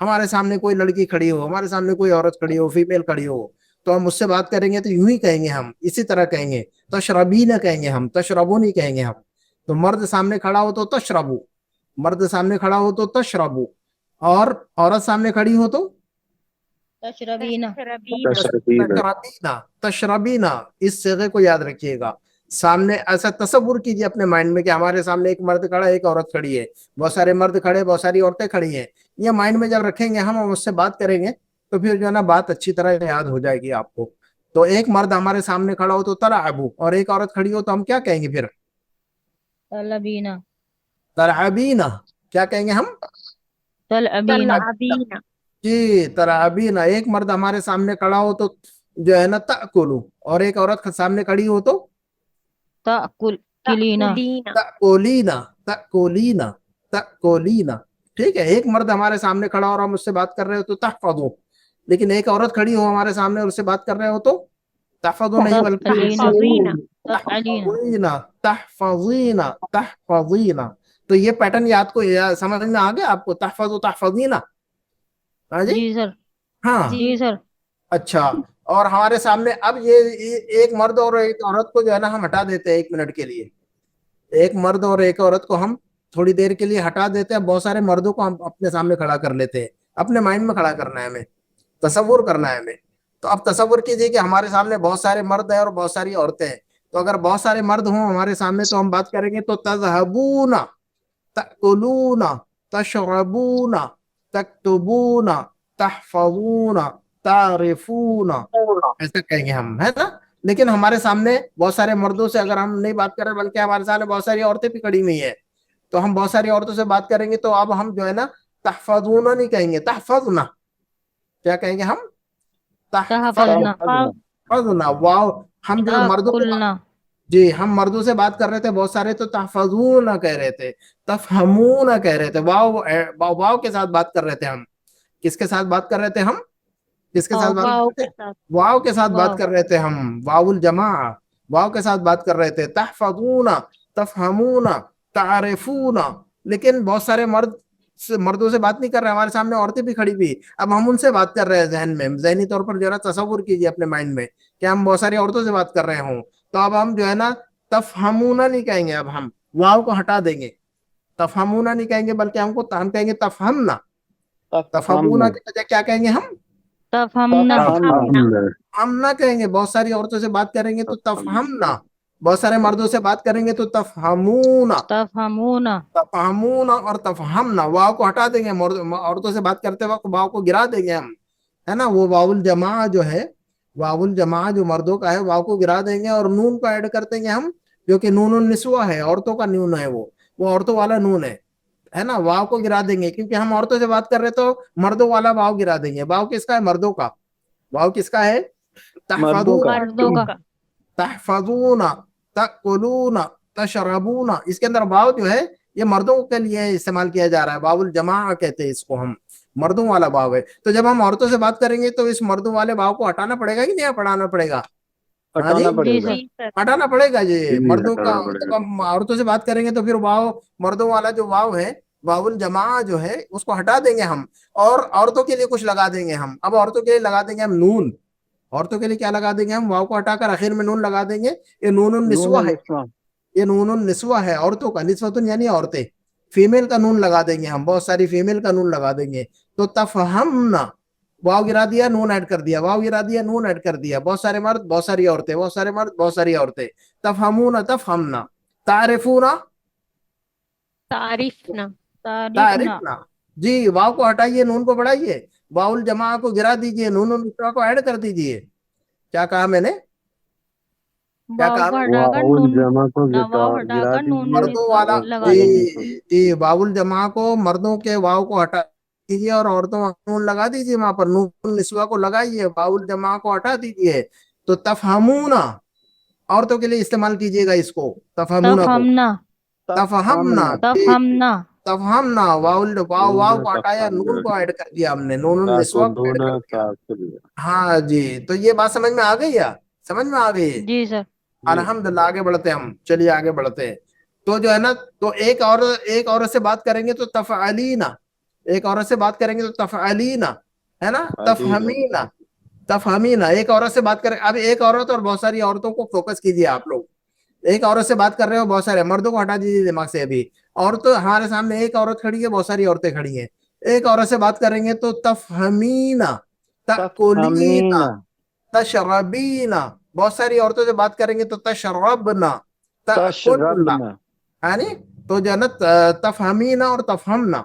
ہمارے سامنے کوئی لڑکی کھڑی ہو، ہمارے سامنے کوئی عورت کھڑی ہو، فیمیل کھڑی ہو، تو ہم اس سے بات کریں گے تو یوں ہی کہیں گے، ہم اسی طرح کہیں گے، تشربین کہیں گے ہم، تشربو نہیں کہیں گے ہم۔ تو مرد سامنے کھڑا ہو تو تشربو، مرد سامنے کھڑا ہو تو تشربو، اور عورت سامنے کھڑی ہو تو تشربینا تشربینا، تشربینا، اس صیغے کو یاد رکھیے گا۔ سامنے ایسا تصور کیجیے اپنے مائنڈ میں کہ ہمارے سامنے ایک مرد کھڑا ہے، ایک عورت کھڑی ہے، بہت سارے مرد کھڑے، بہت ساری عورتیں کھڑی ہیں۔ یہ مائنڈ میں جب رکھیں گے ہم اس سے بات کریں گے تو پھر جو ہے نا بات اچھی طرح یاد ہو جائے گی آپ کو۔ تو ایک مرد ہمارے سامنے کھڑا ہو تو تلعبو، اور ایک عورت کھڑی ہو تو ہم کیا کہیں گے پھر؟ تلبینا تلعبینا، کیا کہیں گے ہم؟ تلبینا جی تلعبینا۔ ایک مرد ہمارے سامنے کھڑا ہو تو جو ہے نا تأکلو، اور ایک عورت سامنے کھڑی ہو تو تأکل کلینا تأکولینا، تأکولینا، تأکولینا۔ ٹھیک ہے، ایک مرد ہمارے سامنے کھڑا ہو اور ہم اس سے بات کر رہے ہو تو تحفظو، لیکن ایک عورت کھڑی ہو ہمارے سامنے اور اس سے بات کر رہے ہو تو تحفظو نہیں بلکہ تفعلینا تحفظینا، تحفظینا، تحفظینا۔ تو یہ پیٹرن یاد کو سمجھ میں آ گیا آپ کو؟ تحفظ تحفظینا، ہاں جی، جی سر ہاں جی سر اچھا۔ اور ہمارے سامنے اب یہ ایک مرد اور ایک عورت کو جو ہے نا ہم ہٹا دیتے ہیں 1 منٹ کے لیے، ایک مرد اور ایک عورت کو ہم تھوڑی دیر کے لیے ہٹا دیتے ہیں، بہت سارے مردوں کو ہم اپنے سامنے کھڑا کر لیتے ہیں۔ اپنے مائنڈ میں کھڑا کرنا ہے ہمیں، تصور کرنا ہے ہمیں۔ تو اب تصور کیجئے کہ ہمارے سامنے بہت سارے مرد ہیں اور بہت ساری عورتیں ہیں، تو اگر بہت سارے مرد ہوں ہمارے سامنے تو ہم بات کریں گے تو تذہبون، تأکلون، تشربون، تکتبون، تحفظون، تعرفون، ایسا کہیں گے ہم، ہے نا؟ لیکن ہمارے سامنے بہت سارے مردوں سے اگر ہم نہیں بات کریں بلکہ ہمارے سامنے بہت ساری عورتیں بھی کھڑی ہوئی ہیں، تو ہم بہت ساری عورتوں سے بات کریں گے تو اب ہم جو ہے نا تحفظون نہیں کہیں گے، تحفظنا، کیا کہیں گے ہم؟ تحفظنا تحفظنا، واو۔ ہم جو مردوں سے تأکلنا جی ہم مردوں سے بات کر رہے تھے بہت سارے تو تحفظون کہہ رہے تھے، تفہمون کہہ رہے تھے، واو واو کے ساتھ بات کر رہے تھے ہم۔ کس کے ساتھ بات کر رہے تھے ہم؟ کس کے ساتھ بات کر رہے تھے؟ واو کے ساتھ بات واو کر رہے تھے ہم، واو الجماع، واو کے ساتھ بات کر رہے تھے، تحفظون، تفہمون، تعرفون۔ لیکن بہت سارے مردوں سے بات نہیں کر رہے، ہمارے سامنے عورتیں بھی کھڑی ہوئی، اب ہم ان سے بات کر رہے ہیں ذہن میں، ذہنی طور پر جو ہے نا تصور کیجئے اپنے مائنڈ میں کہ ہم بہت ساری عورتوں سے بات کر رہے ہوں، تو اب ہم جو ہے نا تفہمون نہیں کہیں گے، اب ہم واو کو ہٹا دیں گے، تفہمون نہیں کہیں گے بلکہ ہم کہیں گے تفہمنا۔ تفہمون کے بجائے کیا کہیں گے ہم؟ تفہمنا ہم نہ کہیں گے، بہت ساری عورتوں سے بات کریں گے تو تفہمنا، بہت سارے مردوں سے بات کریں گے تو تفہمونا، تفہمونا تفہمونا اور تفہمنا، واو کو ہٹا دیں گے، عورتوں سے بات کرتے وقت واو کو گرا دیں گے ہم، ہے نا؟ وہ واو الجماع جو ہے، واو الجماع جو مردوں کا ہے، واو کو گرا دیں گے اور نون کو ایڈ کر دیں گے ہم، جو کہ نون النسوہ ہے، عورتوں کا نون ہے، وہ عورتوں والا نون ہے نا؟ واو کو گرا دیں گے کیونکہ ہم عورتوں سے بات کر رہے تو مردوں والا واو گرا دیں گے۔ واو کس کا ہے؟ مردوں کا۔ واو کس کا ہے؟ مردوں کا تحفظون، تأکلون، تشربون۔ اس کے اندر واو جو ہے یہ مردوں کے لیے استعمال کیا جا رہا ہے، واو الجماع کہتے ہیں اس کو ہم، مردوں والا واو ہے۔ تو جب ہم عورتوں سے بات کریں گے تو اس مردوں والے واو کو ہٹانا پڑے گا کہ نہیں ہٹانا پڑے گا؟ ہاں جی جی سر ہٹانا پڑے گا جی، مردوں کا۔ جب ہم عورتوں سے بات کریں گے تو پھر واو، مردوں والا جو واو ہے، واو الجماع جو ہے، اس کو ہٹا دیں گے ہم، اور عورتوں کے لیے کچھ لگا دیں گے ہم۔ اب عورتوں کے لیے لگا دیں گے ہم نون، عورتوں کے لیے کیا لگا دیں گے ہم؟ واو کو ہٹا کر آخر میں نون لگا دیں گے، یہ نون النسوہ ہے، یہ نون النسوہ ہے، عورتوں کا، نسوتن یعنی عورتیں، فیمیل کا نون لگا دیں گے ہم، بہت ساری فیمیل کا نون لگا دیں گے۔ تو تفہمنا، واو گرا دیا نون ایڈ کر دیا، واو گرا دیا نون ایڈ کر دیا، بہت سارے مرد بہت ساری عورتیں، بہت سارے مرد بہت ساری عورتیں۔ تفہمون، تفہمنا، تعرفون، تعریفنا تعرفنا۔ جی واو کو ہٹائیے، نون کو بڑھائیے، واو الجماع کو گرا دیجئے، نون النسوہ کو ایڈ کر دیجئے۔ کیا کہا میں نے؟ کیا واو کہا کو میں نے؟ ہٹا کر نون، واو ہٹا کر نون مردوں والا لگا دیں گے۔ جی واو الجماع کو، مردوں کے واو کو ہٹا دیجیے اور عورتوں نون لگا دیجیے، وہاں پر نون النسوہ کو لگائیے، واو الجماع کو ہٹا دیجیے۔ تو تفہمونا، عورتوں کے لیے استعمال کیجیے گا اس کو، تفہمونا کو، تفہمنا تفہمنا، تفہمنا تفہمنا، واو کو ہٹایا، نون کو ایڈ کر دیا ہم نے، نون النسوہ کو ایڈ کر دیا۔ ہاں جی، تو یہ بات سمجھ میں آ گئی ہے؟ سمجھ میں آ گئی؟ جی سر الحمدللہ، آگے بڑھتے ہیں ہم، چلیے آگے بڑھتے ہیں۔ تو جو ہے نا، تو ایک عورت سے بات کریں گے تو تفعلینا، ایک عورت سے بات کریں گے تو تفعلینا ہے نا, تفہمینا, تفہمینا. ایک عورت سے بات کریں, اب ایک عورت اور بہت ساری عورتوں کو فوکس کیجیے آپ لوگ. ایک عورت سے بات کر رہے ہو, بہت سارے مردوں کو ہٹا دیجیے دماغ سے. ابھی عورتوں ہمارے سامنے ایک عورت کھڑی ہے, بہت ساری عورتیں کھڑی ہیں. ایک عورت سے بات کریں گے تو تفہمینا, تأکلینا, تشربینا. بہت ساری عورتوں سے بات کریں گے تو تشربنا, تأکلنا, یعنی تو جو ہے نا تفہمینا اور تفہمنا.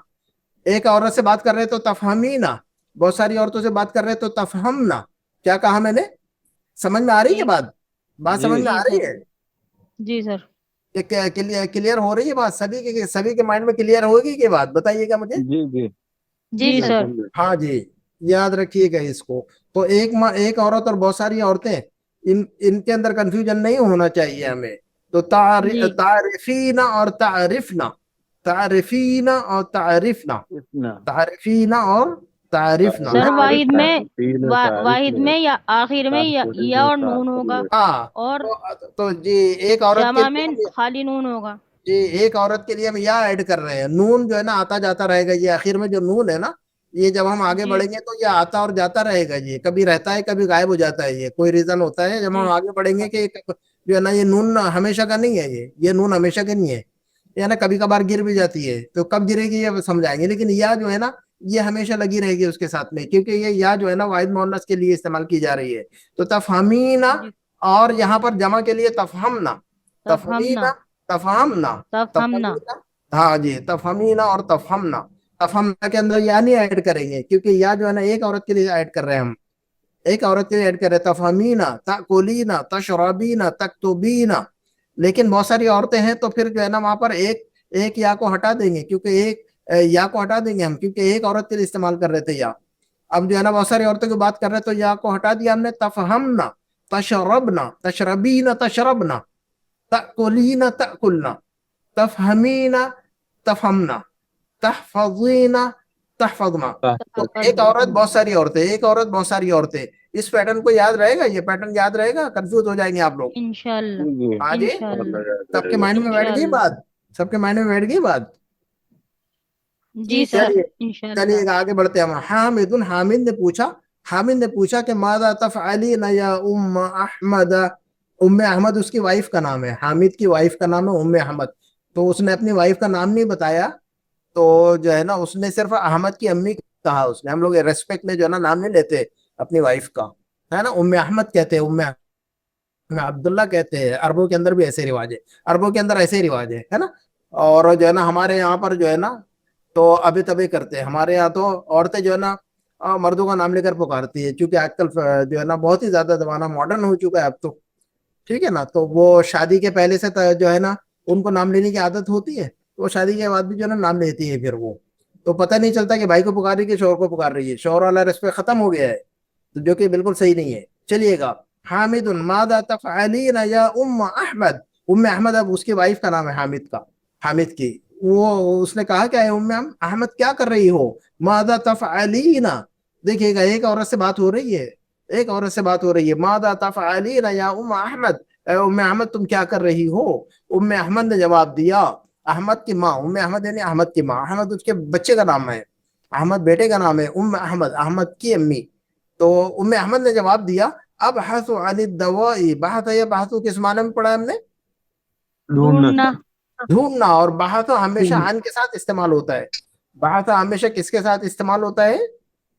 ایک عورت سے بات کر رہے تو تفہمینا, بہت ساری عورتوں سے بات کر رہے تو تفہمنا. کیا کہا میں نے؟ سمجھ میں آ رہی ہے بات؟ بات سمجھ میں جی آ رہی ہے؟ جی سر. کلیئر ہو رہی ہے بات؟ سبھی کے مائنڈ میں کلیئر ہوگی کہ بات بتائیے گا مجھے. جی سر. ہاں جی, یاد رکھیے گا اس کو. تو ایک عورت اور بہت ساری عورتیں, ان کے اندر کنفیوژن نہیں ہونا چاہیے ہمیں. تو جی تعریفینا اور تعریفنا, تعریفینا اور تعریفنا, تعریفینا اور تعریفنا. سر واحد میں یا آخر میں یا اور نون ہوگا, ہاں اور تو جی ایک عورت کے جمع میں لیے, خالی نون ہوگا. جی ایک عورت کے لیے ہم یا ایڈ کر رہے ہیں. نون جو ہے نا آتا جاتا رہے گا. یہ آخر میں جو نون ہے نا, یہ جب ہم آگے جی بڑھیں گے تو یہ آتا اور جاتا رہے گا. یہ کبھی رہتا ہے, کبھی غائب ہو جاتا ہے. یہ کوئی ریزن ہوتا ہے جب ہم جی آگے بڑھیں گے کہ جو ہے نا یہ نون ہمیشہ کا نہیں ہے. یہ نون ہمیشہ کا نہیں ہے, یہ نا کبھی کبھار گر بھی جاتی ہے. تو کب گرے گی یہ سمجھائیں گے. لیکن یا جو ہے نا یہ ہمیشہ لگی رہے گی اس کے ساتھ میں, کیونکہ یہ یا جو ہے نا واحد مؤنث کے لیے استعمال کی جا رہی ہے. تو تفہمینا, جی. اور یہاں پر جمع کے لیے تفہمنا, تفہمنا, تفہمینا, تفہمنا, تفہمنا. تفہمینا. ہاں جی, تفہمینا اور تفہمنا. تفہمنا کے اندر یا نہیں ایڈ کریں گے, کیونکہ یا جو ہے نا ایک عورت کے لیے ایڈ کر رہے ہیں ہم, ایک عورت کے لیے ایڈ کر رہے ہیں. تفہمینا, تأکلینا, تشربینا, تکتبینا. لیکن بہت ساری عورتیں ہیں تو پھر جو ہے نا وہاں پر ایک یا کو ہٹا دیں گے, کیونکہ ایک یا کو ہٹا دیں گے ہم, کیونکہ ایک عورت کے لیے استعمال کر رہے تھے یا. اب جو ہے نا بہت ساری عورتوں کی بات کر رہے تو یا کو ہٹا دیا ہم نے. تفہمنا, تشربنا, تشربینا, تشربنا, تأکلینا, تأکلنا, تفہمینا, تفہمنا, تحفظینا, تحفظنا. تو ایک عورت بہت ساری عورتیں, ایک عورت بہت ساری عورتیں. اس پیٹرن کو یاد رہے گا, یہ پیٹرن یاد رہے گا, کنفیوز ہو جائیں گے آپ لوگ. انشاءاللہ, ہاں جی, انشاءاللہ, سب کے مائنڈ میں بیٹھ گئی انشاءاللہ. بات, سب کے مائنڈ میں بیٹھ گئی بات. جی سر, چلیے انشاءاللہ. چلیے آگے بڑھتے ہیں. حامد, حامد نے پوچھا کہ ماذا تفعلین یا ام احمد. ام احمد اس کی وائف کا نام ہے, حامد کی وائف کا نام ہے ام احمد. تو اس نے اپنی وائف کا نام نہیں بتایا, تو جو ہے نا اس نے صرف احمد کی امی کہا. اس نے, ہم لوگ ریسپیکٹ میں جو ہے نا نام نہیں لیتے اپنی وائف کا, ہے نا. ام احمد کہتے ہیں, عبداللہ کہتے ہیں. عربوں کے اندر بھی ایسے رواج ہے, عربوں کے اندر ایسے رواج ہے نا. اور جو ہے نا ہمارے یہاں پر جو ہے نا تو ابھی تبھی کرتے ہیں. ہمارے یہاں تو عورتیں جو ہے نا مردوں کا نام لے کر پکارتی ہے, کیونکہ آج کل جو ہے نا بہت ہی زیادہ زمانہ ماڈرن ہو چکا ہے اب تو, ٹھیک ہے نا. تو وہ شادی کے پہلے سے جو ہے نا ان کو نام لینے کی عادت ہوتی ہے, وہ شادی کے بعد بھی جو ہے نا نام لیتی ہے. پھر وہ تو پتہ نہیں چلتا کہ بھائی کو پکار رہی ہے کہ شوہر کو پکار رہی ہے. شوہر والا رسپیکٹ ختم ہو گیا ہے, تو جو کہ بالکل صحیح نہیں ہے. چلیے گا. حامد ماذا تفعلین یا ام احمد. ام احمد, اب اس کی وائف کا نام ہے حامد کا, حامد کی. وہ اس نے کہا کہ اے ام احمد کیا کر رہی ہو. ماذا تفعلین, دیکھیے گا ایک عورت سے بات ہو رہی ہے, ایک عورت سے بات ہو رہی ہے. ماذا تفعلین یا ام احمد, اے ام احمد تم کیا کر رہی ہو. ام احمد نے جواب دیا, احمد کی ماں, ام احمد یعنی احمد کی ماں. احمد اس کے بچے کا نام ہے, احمد بیٹے کا نام ہے. ام احمد, احمد کی امی. تو ام احمد نے جواب دیا, ابحث عن الدواء. بحث ہے, بحث کس معنی میں پڑھا ہم نے؟ ڈھونڈنا. ڈھونڈنا. اور بحث ہمیشہ ان کے ساتھ استعمال ہوتا ہے. بحث ہمیشہ کس کے ساتھ استعمال ہوتا ہے؟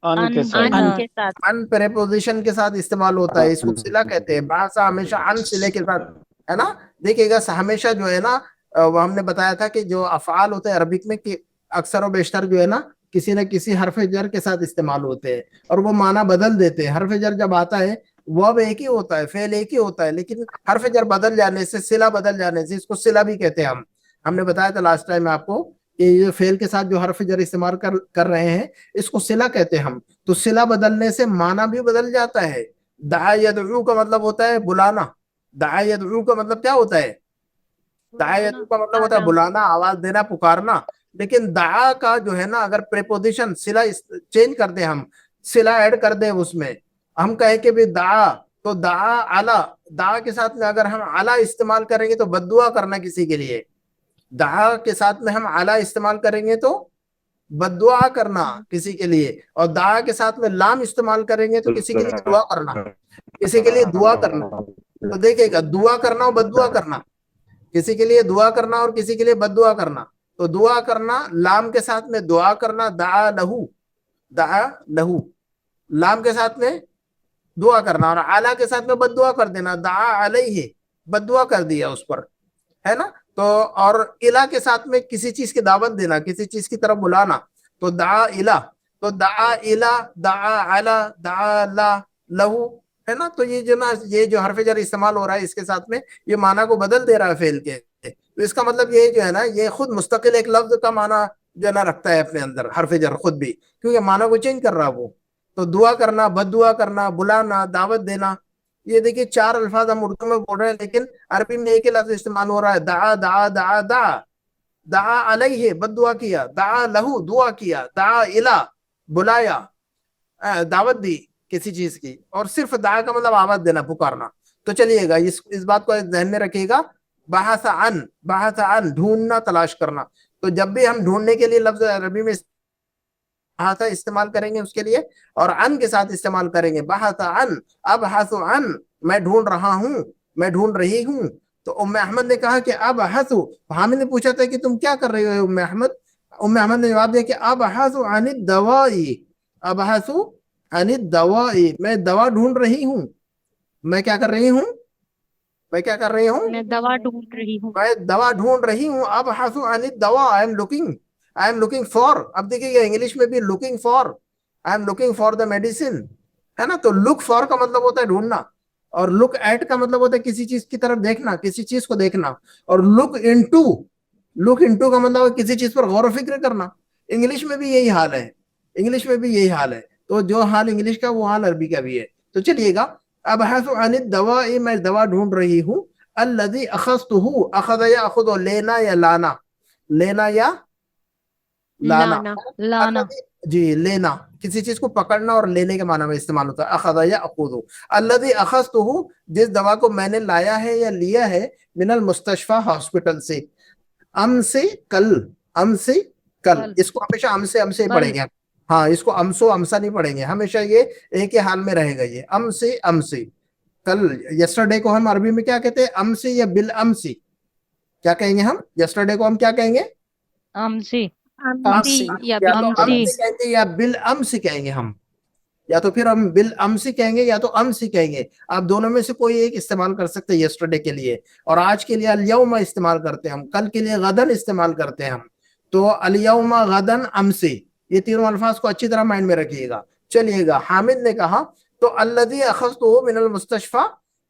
ان کے ساتھ. ان پریپوزیشن کے ساتھ استعمال ہوتا ہے. اس کو صلہ کہتے ہیں. بحث ہمیشہ ان صلے کے ساتھ, ہے نا. دیکھیے گا ہمیشہ جو ہے نا وہ ہم نے بتایا تھا کہ جو افعال ہوتے ہیں عربک میں کہ اکثر و بیشتر جو ہے نا کسی نہ کسی حرف جر کے ساتھ استعمال ہوتے ہیں, اور وہ معنی بدل دیتے ہیں. حرف جر جب آتا ہے وہ ایک ہی ہوتا ہے, فعل ایک ہی ہوتا ہے, لیکن حرف جر بدل جانے سے, صلہ بدل جانے سے, اس کو صلہ بھی کہتے ہیں ہم نے بتایا تھا لاسٹ ٹائم آپ کو کہ یہ فعل کے ساتھ جو حرف جر استعمال کر رہے ہیں اس کو صلہ کہتے ہیں ہم. تو صلہ بدلنے سے معنی بھی بدل جاتا ہے. دعا یدعو کا مطلب ہوتا ہے بلانا. دعا یدعو کا مطلب کیا ہوتا ہے؟ دعا یدعو کا مطلب ہوتا ہے بلانا, آواز دینا, پکارنا. لیکن دعا کا جو ہے نا اگر پریپوزیشن صلہ چینج کر دیں, ہم صلہ ایڈ کر دیں اس میں, ہم کہیں کہ بھی دعا, تو دعا اعلیٰ, دعا کے ساتھ میں اگر ہم اعلیٰ استعمال کریں گے تو بد دعا کرنا کسی کے لیے. دعا کے ساتھ میں ہم اعلیٰ استعمال کریں گے تو بد دعا کرنا کسی کے لیے، اور دعا کے ساتھ میں لام استعمال کریں گے تو کسی کے لیے دعا کرنا، کسی کے لیے دعا کرنا. تو دیکھیے گا دعا کرنا اور بد دعا کرنا، کسی کے لیے دعا کرنا اور کسی کے لیے بد دعا کرنا. تو دعا کرنا لام کے ساتھ میں دعا کرنا، دعا لہو، دعا لہو، لام کے ساتھ میں دعا کرنا، اور اعلیٰ کے ساتھ میں بد دعا کر دینا، دعا علیہ، بد دعا کر دیا اس پر، ہے نا. تو اور الہ کے ساتھ میں کسی چیز کی دعوت دینا، کسی چیز کی طرف بلانا، تو دعا الہ، تو دعا الہ، دعا علی، دعا لا لہو، ہے نا. تو یہ جو نا یہ جو حرف جر استعمال ہو رہا ہے اس کے ساتھ میں یہ معنی کو بدل دے رہا ہے فعل کے. تو اس کا مطلب یہ جو ہے نا یہ خود مستقل ایک لفظ کا معنی جو ہے نا رکھتا ہے اپنے اندر حرف جر خود بھی، کیونکہ معنی کو چینج کر رہا وہ. تو دعا کرنا، بد دعا کرنا، بلانا، دعوت دینا، یہ دیکھیے 4 الفاظ ہم اردو میں بول رہے ہیں لیکن عربی میں ایک ہی لفظ استعمال ہو رہا ہے، دعا دعا دعا دعا. دعا علیہ بد دعا کیا، دعا لہو دعا کیا، دعا الہ بلایا، دعوت دی کسی چیز کی، اور صرف دعا کا مطلب آواز دینا، پکارنا. تو چلیے گا اس بات کو ذہن میں رکھیے گا. بحث عن ڈھونڈنا، تلاش کرنا. تو جب بھی ہم ڈھونڈنے کے لیے لفظ عربی میں بحث استعمال کریں گے اس کے لیے، اور عن کے ساتھ استعمال کریں گے. بحث عن، ابحث عن، میں ڈھونڈ رہا ہوں، میں ڈھونڈ رہی ہوں. تو ام احمد نے کہا کہ ابحث، حامد نے پوچھا تھا کہ تم کیا کر رہے ہو ام احمد. ام احمد نے جواب دیا کہ ابحث عن الدواء، ابحث عن الدواء، میں دوا ڈھونڈ رہی ہوں. میں کیا کر رہی ہوں؟ میں کیا کر رہی ہوں؟ میں دوا ڈھونڈ رہی ہوں. میں دوا ڈھونڈ رہی ہوں. ابحث عن الدواء، I am looking for. اب دیکھیے یہ انگلش میں بھی looking for، I am looking for the medicine، ہے نا. تو look for کا مطلب ہوتا ہے ڈھونڈنا، اور look at کا مطلب ہوتا ہے کسی چیز کی طرف دیکھنا، کسی چیز کو دیکھنا. اور look into کا مطلب ہے کسی چیز پر غور و فکر کرنا. انگلش میں بھی یہی حال ہے، انگلش میں بھی یہی حال ہے. تو جو حال انگلش کا وہ حال عربی کا بھی ہے. تو چلیے گا ابحث عن الدواء، میں دوا ڈھونڈ رہی ہوں. الذی اخذتہ، اخذ یا اخذ، لینا یا لانا، لینا یا لانا. لانا. جی لینا، کسی چیز کو پکڑنا اور لینے کے معنی میں استعمال ہوتا ہے. اخذ یا اخذ. الذی اخذتہ، جس دوا کو میں نے لایا ہے یا لیا ہے، من المستشفى، ہاسپٹل سے. ام سے کل، ام سے کل. اس کو ہمیشہ ام سے پڑھیں گے. ہاں اس کو امسو امسا نہیں پڑھیں گے، ہمیشہ یہ ایک ہی حال میں رہے گا. یہ ام سے کل. یسٹرڈے کو ہم عربی میں کیا کہتے ہیں؟ ام سے یا بالامسی. کیا کہیں گے ہم یسٹرڈے کو؟ ہم کیا کہیں گے؟ امسی یا تو امسی کہیں گے یا بالامسی کہیں گے ہم، یا تو پھر ہم بالامسی کہیں گے یا تو امسی کہیں گے. آپ دونوں میں سے کوئی ایک استعمال کر سکتے ہیں یسٹرڈے کے لیے. اور آج کے لیے الیوم استعمال کرتے ہیں ہم، کل کے لیے غدن استعمال کرتے ہیں ہم. تو الیوم، غدن، امسی، یہ تینوں الفاظ کو اچھی طرح مائنڈ میں رکھیے گا. چلیے گا حامد نے کہا تو الذی اخذتہ من المستشفى،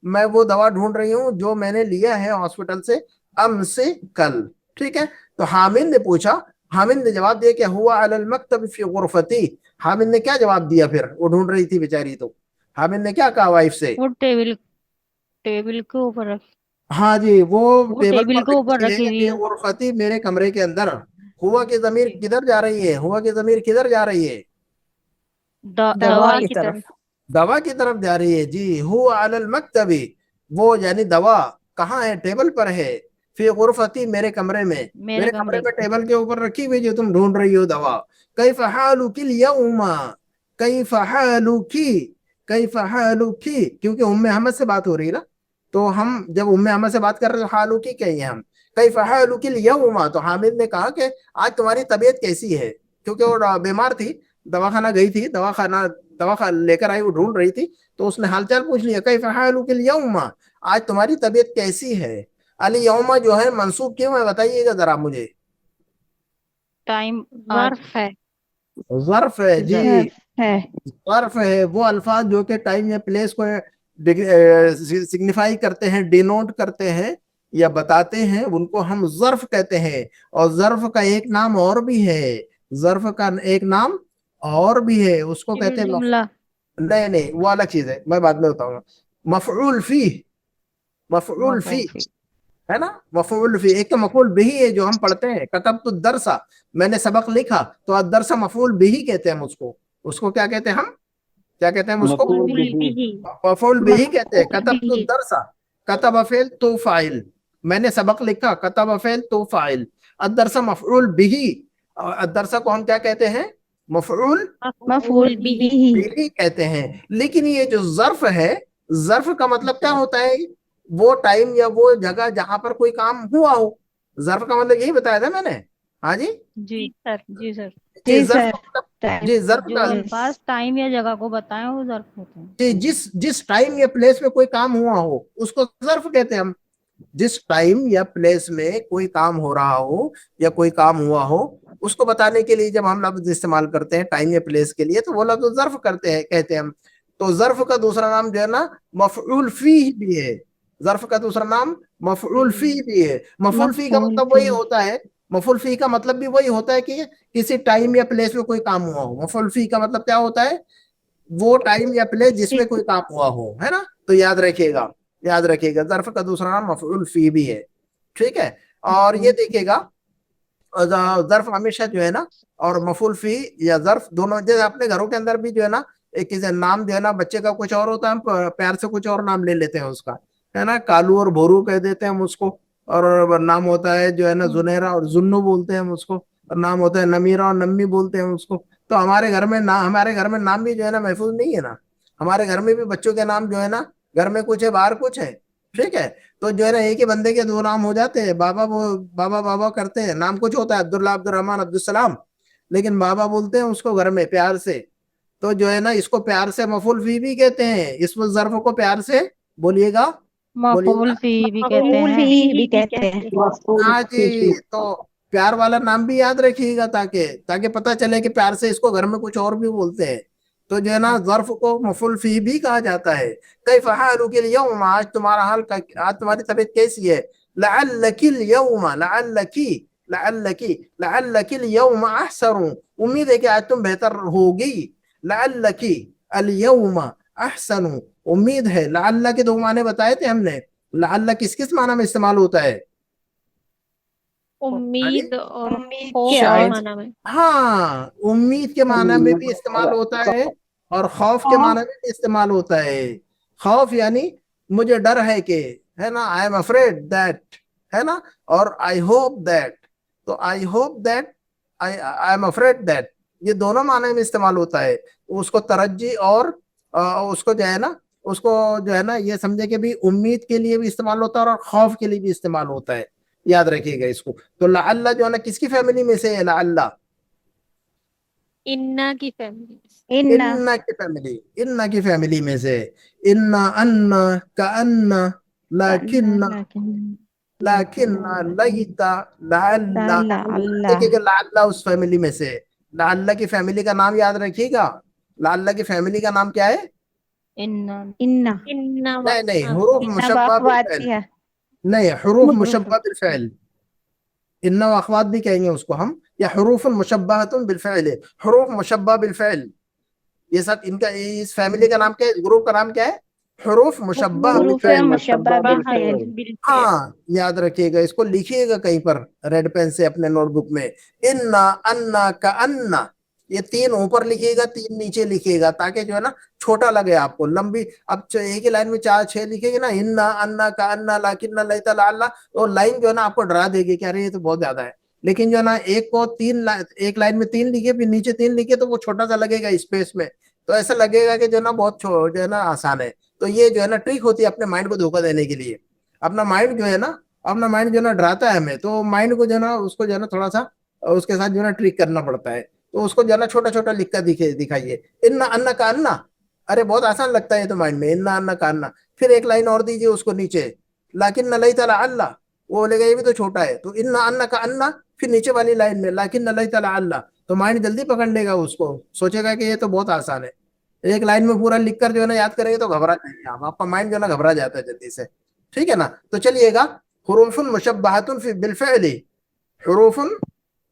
میں وہ دوا ڈھونڈ رہی ہوں جو میں نے لیا ہے ہاسپٹل سے، ام سے کل. ٹھیک ہے. تو حامد نے پوچھا، حامد نے جواب دیا کہ ہوا علی المکتب فی غرفتی. حامد نے کیا جواب دیا پھر؟ وہ ڈھونڈ رہی تھی بیچاری، تو حامد نے کیا کہا وائف سے؟ وہ ٹیبل کے اوپر، ہاں جی وہ ٹیبل کے اوپر رکھی ہوئی ہے. غرفتی، میرے کمرے کے اندر. ہوا کی ضمیر کدھر جا رہی ہے؟ ہوا کی ضمیر کدھر جا رہی ہے؟ دوا کی طرف، دوا کی طرف جا رہی ہے. جی ہوا علی المکتب، وہ یعنی دوا کہاں ہے؟ ٹیبل پر ہے. فی غرفتی، میرے کمرے میں، میرے کمرے میں ٹیبل کے اوپر رکھی ہوئی جو تم ڈھونڈ رہی ہو دوا. کیف حالک اليوم، کیف حالک، کیف حالک، کیونکہ ام احمد سے بات ہو رہی ہے نا. تو ہم جب ام احمد سے بات کر رہے ہیں حالک ہی کہیں ہم. کیف حالک اليوم، تو حامد نے کہا کہ آج تمہاری طبیعت کیسی ہے، کیونکہ وہ بیمار تھی، دواخانہ گئی تھی، دوا لے کر آئی، وہ ڈھونڈ رہی تھی. تو اس نے حال چال پوچھ لیا، کیف حالک اليوم، آج تمہاری طبیعت کیسی ہے. الیوم جو ہے منصوب کیوں ہے بتائیے گا ذرا مجھے. ٹائم ظرف ہے، ظرف ہے. جی ظرف ہے، وہ الفاظ جو کہ ٹائم یا پلیس کو سگنیفائی کرتے ہیں، ڈینوٹ کرتے ہیں یا بتاتے ہیں، ان کو ہم ظرف کہتے ہیں. اور ظرف کا ایک نام اور بھی ہے، ظرف کا ایک نام اور بھی ہے، اس کو کہتے ہیں نہیں وہ الگ چیز ہے، میں بعد میں بتاؤں گا. مفعول فی، مفعول فی ہے نا. مفعول فی ایک تو مفعول بہی ہے جو ہم پڑھتے ہیں، کتبت الدرس، میں نے سبق لکھا، تو الدرس مفعول بہی کہتے ہیں ہم اس کو کیا کہتے ہیں ہم؟ کیا کہتے ہیں ہم اس کو؟ مفعول بہی کہتے ہیں. کتبت الدرس، کتب فعل تو فاعل، میں نے سبق لکھا، کتب فعل تو فاعل. الدرس مفعول بہی، اور درسا کو ہم کیا کہتے ہیں؟ مفعول مفعول بھی بھی کہتے ہیں. لیکن یہ جو ظرف ہے، ظرف کا مطلب کیا ہوتا ہے؟ وہ ٹائم یا وہ جگہ جہاں پر کوئی کام ہوا ہو. ظرف کا مطلب یہی بتایا تھا میں نے. ہاں جی جی سر جی سر جی ظرف کا مطلب، جی ظرف جو کا الفاظ ٹائم یا جگہ کو بتائیں وہ ظرف ہوتے ہیں. جی جس ٹائم یا پلیس میں کوئی کام ہوا ہو اس کو ظرف کہتے ہیں ہم. جس ٹائم یا پلیس میں کوئی کام ہو رہا ہو یا کوئی کام ہوا ہو اس کو بتانے کے لیے جب ہم لفظ استعمال کرتے ہیں ٹائم یا پلیس کے لیے تو وہ لفظ ظرف کرتے ہیں کہتے ہیں ہم. تو ظرف کا دوسرا نام جو ہے نا مفعول فیہ بھی ہے. ظرف کا دوسرا نام مفعول فیہ بھی ہے. مفعول فیہ کا مطلب وہی ہوتا ہے، مفعول فیہ کا مطلب بھی وہی ہوتا ہے کہ کسی ٹائم یا پلیس میں کوئی کام ہوا ہو. مفعول فیہ کا مطلب کیا ہوتا ہے؟ وہ ٹائم یا پلیس جس میں کوئی کام ہوا ہو، ہے نا. تو یاد رکھیے گا، یاد رکھیے گا ظرف کا دوسرا نام مفعول فیہ بھی ہے. ٹھیک ہے. اور یہ دیکھیے گا ظرف ہمیشہ جو ہے نا اور مفعول فیہ یا ظرف دونوں، جیسے اپنے گھروں کے اندر بھی جو ہے نا ایک کسی نام جو ہے نا بچے کا کچھ اور ہوتا ہے، ہم پیار سے کچھ اور نام لے لیتے ہیں اس کا، ہے نا. کالو اور بھورو کہہ دیتے ہیں ہم اس کو. اور نام ہوتا ہے جو ہے نا زنیرا اور زنو بولتے ہیں ہم اس کو. اور نام ہوتا ہے نمیرا اور نمی بولتے ہیں اس کو. تو ہمارے گھر میں نام بھی جو ہے نا محفوظ نہیں ہے نا. ہمارے گھر میں بھی بچوں کے نام جو ہے نا گھر میں کچھ ہے باہر کچھ ہے. ٹھیک ہے. تو جو ہے نا ایک ہی بندے کے دو نام ہو جاتے ہیں. بابا بابا بابا کرتے ہیں، نام کچھ ہوتا ہے عبداللہ، عبدالرحمان، عبدالسلام، لیکن بابا بولتے ہیں اس کو گھر میں پیار سے. تو جو ہے نا اس کو پیار سے مفعول فی بھی کہتے ہیں. اس ظرف کو پیار سے بولیے گا، بولیے مفعول گا. فی بھی کہتے ہیں. مفعول ہاں جی. فیہ. تو پیار والا نام بھی یاد رکھیے گا تاکہ پتہ چلے کہ پیار سے اس کو گھر میں کچھ اور بھی بولتے ہیں. تو جو ہے نا ظرف کو مفعول فی بھی کہا جاتا ہے. کیف حالک اليوم، آج تمہارا حال، آج تمہاری طبیعت کیسی ہے؟ لعلک اليوم، لعلک اليوم احسن، امید ہے کہ آج تم بہتر ہوگی. لعلک اليوم احسن، امید ہے. لعل کے دو معنی بتائے تھے ہم نے. لعل کس معنی میں استعمال ہوتا ہے؟ امید اور خوف کے شاید، معنی میں. ہاں امید کے معنی میں بھی استعمال ہوتا ہے اور خوف کے معنی میں بھی استعمال ہوتا ہے. خوف یعنی مجھے ڈر ہے کہ، ہے نا، آئی ایم افریڈ دیٹ، ہے نا. اور آئی ہوپ دیٹ، تو I hope that, I am afraid that, یہ دونوں معنی میں استعمال ہوتا ہے. اس کو ترجی اور اس کو جو ہے نا یہ سمجھے کہ بھی امید کے لیے بھی استعمال ہوتا ہے اور خوف کے لیے بھی استعمال ہوتا ہے. یاد رکھیے گا اس کو. تو لعل جو ہے نا کس کی فیملی میں سے ہے؟ لعل انا کی فیملی. انا کی فیملی میں سے. انا انا کأن لیکن لیتا لعل، دیکھیے کہ لعل اس فیملی میں سے. لعل کی فیملی کا نام یاد رکھیے گا. لعل کی فیملی کا نام کیا ہے؟ نہیں، حروف مشبہ بالفعل. نہیں، حروف مشبہ بالفعل. ان و اخوات بھی کہیں گے اس کو ہم، یا حروف مشبہۃ بالفعل. حروف مشبہ بالفعل، یہ سب ان کا، اس فیملی کا نام کیا ہے؟ گروپ کا نام کیا ہے؟ حروف مشبہ بالفعل. ہاں یاد رکھیے گا، اس کو لکھیے گا کہیں پر ریڈ پین سے اپنے نوٹ بک میں. انا انا کأن، یہ 3 اوپر لکھیے گا، 3 نیچے لکھیے گا تاکہ جو ہے نا چھوٹا لگے آپ کو. لمبی اب ایک ہی لائن میں 4-6 لکھیں گے نا، انا انا کأن لیکن لیت لعل، وہ لائن جو ہے نا آپ کو ڈرا دے گی کہ ارے یہ تو بہت زیادہ ہے. لیکن جو ہے نا ایک لائن میں 3 لکھے پھر نیچے 3 لکھے تو وہ چھوٹا سا لگے گا اسپیس میں، تو ایسا لگے گا کہ جو ہے نا بہت جو ہے نا آسان ہے. تو یہ جو ہے نا ٹرک ہوتی ہے اپنے مائنڈ کو دھوکہ دینے کے لیے. اپنا مائنڈ جو ہے نا ڈراتا ہے ہمیں، تو مائنڈ کو جو ہے نا اس کو جو ہے نا تھوڑا سا اس کے ساتھ جو ہے نا ٹرک کرنا پڑتا ہے. تو اس کو جو ہے نا چھوٹا چھوٹا لکھ کر دکھائیے. انا انا کأن، ارے بہت آسان لگتا ہے یہ تو مائنڈ میں. انا انا کأن، پھر ایک لائن اور دیجیے اس کو نیچے، لیکن لیت لعل، وہ بولے گا یہ بھی تو چھوٹا ہے. تو انا انا کأن، پھر نیچے والی لائن میں لیکن لیت لعل، تو مائنڈ جلدی پکڑ لے گا اس کو، سوچے گا کہ یہ تو بہت آسان ہے. ایک لائن میں پورا لکھ کر جو ہے نا یاد کریں گے تو گھبرا جائیں گے آپ کا مائنڈ جو ہے نا گھبرا جاتا ہے جلدی سے. ٹھیک ہے نا. تو چلیے گا، حروف مشبہۃ بالفعل، حروف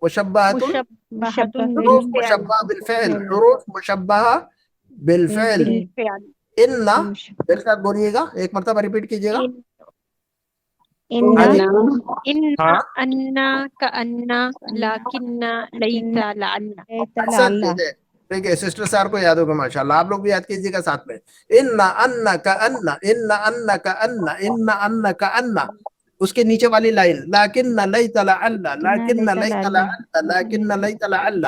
مشبہۃ، حروف مشبہ بالفعل، حروف مشبہ بالفعل. انا، میرے ساتھ بولیے گا، ایک مرتبہ ریپیٹ کیجیے گا. ہاں جی. ہاں انا کأن لیکن لیت لعل. ٹھیک ہے، سسٹر سار کو یاد ہوگا ماشاء اللہ. آپ لوگ بھی یاد کیجیے گا ساتھ میں. انا انا کأن، انا انا کأن، انا انا کأن. اس کے نیچے والی لائن لیکن لیت لعل، لیکن لیت لعل، لیکن لیت لعل،